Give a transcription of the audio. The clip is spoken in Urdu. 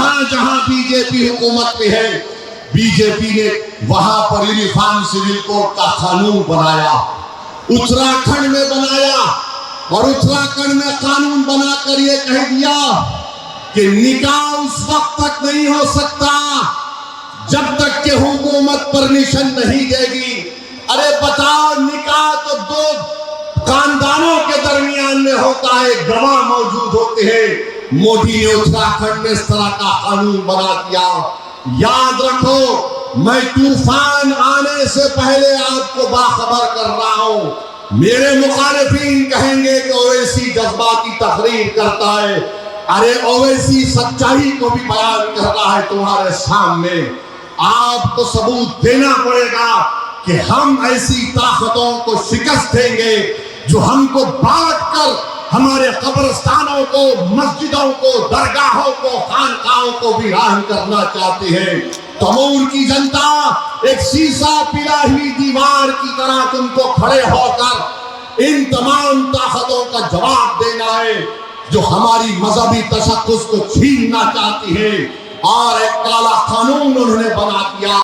جہاں جہاں بی جے پی حکومت میں ہے، بی جے پی نے وہاں پر یونیفارم سول کوڈ کا قانون بنایا، اتراکھنڈ میں بنایا، اور اتراکھنڈ میں قانون بنا کر یہ کہہ دیا کہ نکاح اس وقت تک نہیں ہو سکتا جب تک کہ حکومت پرمیشن نہیں دے گی۔ ارے بتاؤ، نکاح تو دو خاندانوں کے درمیان میں ہوتا ہے، گواہ موجود ہوتے ہیں۔ مودی نے اتراکھنڈ میں اس طرح کا قانون بنا دیا۔ یاد رکھو، میں طوفان آنے سے پہلے آپ کو باخبر کر رہا ہوں۔ میرے مخالفین کہیں گے کہ اویسی جذباتی تقریر کرتا ہے۔ ارے اویسی سچائی کو بھی بیان کر رہا ہے تمہارے سامنے۔ آپ کو ثبوت دینا پڑے گا کہ ہم ایسی طاقتوں کو شکست دیں گے جو ہم کو بانٹ کر ہمارے قبرستانوں کو، مسجدوں کو، درگاہوں کو، خانقاہوں کو ویران کرنا چاہتے ہیں۔ تمور کی جنتا ایک سیسا پلا ہوئی دیوار کی طرح تم کو کھڑے ہو کر ان تمام طاقتوں کا جواب دینا ہے جو ہماری مذہبی تشخص کو چھیننا چاہتی ہے۔ اور ایک کالا قانون انہوں نے بنا دیا